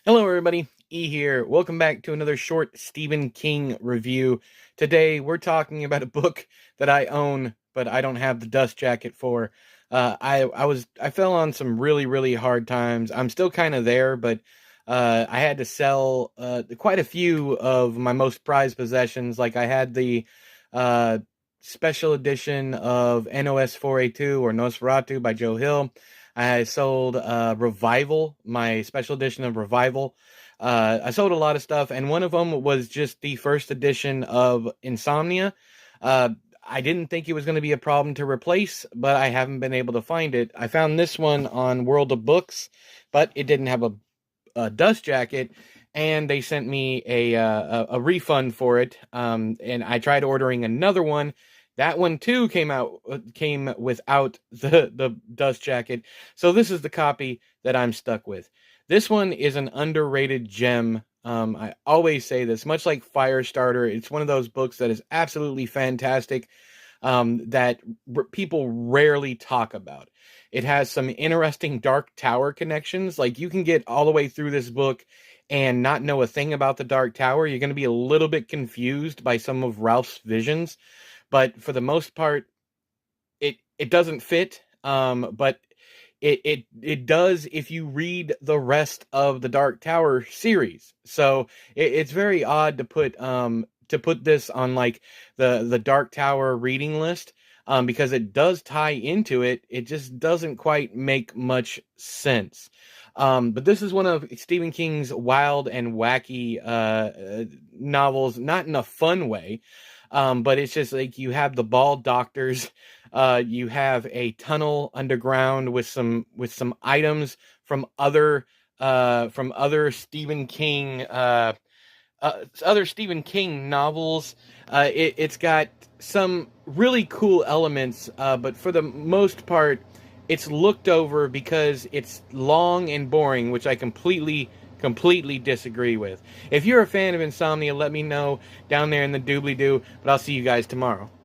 Hello, everybody. E here. Welcome back to another short Stephen King review. Today, we're talking about a book that I own, but I don't have the dust jacket for. I fell on some really hard times. I'm still kind of there, but I had to sell quite a few of my most prized possessions. Like I had the uh, special edition of NOS 482 or Nosferatu by Joe Hill. I sold Revival, my special edition of Revival. I sold a lot of stuff, and one of them was just the first edition of Insomnia. Uh, I didn't think it was going to be a problem to replace, but I haven't been able to find it. I found this one on World of Books, but it didn't have a dust jacket, and they sent me a refund for it. And I tried ordering another one. That one too came without the dust jacket. So this is the copy that I'm stuck with. This one is an underrated gem. I always say this, much like Firestarter, it's one of those books that is absolutely fantastic, that people rarely talk about. It has some interesting Dark Tower connections. Like, you can get all the way through this book and not know a thing about the Dark Tower. You're going to be a little bit confused by some of Ralph's visions, but for the most part, it doesn't fit. But it does if you read the rest of the Dark Tower series. So it's very odd to put this on like the Dark Tower reading list, because it does tie into it. It just doesn't quite make much sense. But this is one of Stephen King's wild and wacky novels, not in a fun way. But it's just like you have the bald doctors, you have a tunnel underground with some items from other Stephen King novels. It's got some really cool elements, but for the most part, it's looked over because it's long and boring, which I completely disagree with. If you're a fan of Insomnia, let me know down there in the doobly-doo, but I'll see you guys tomorrow.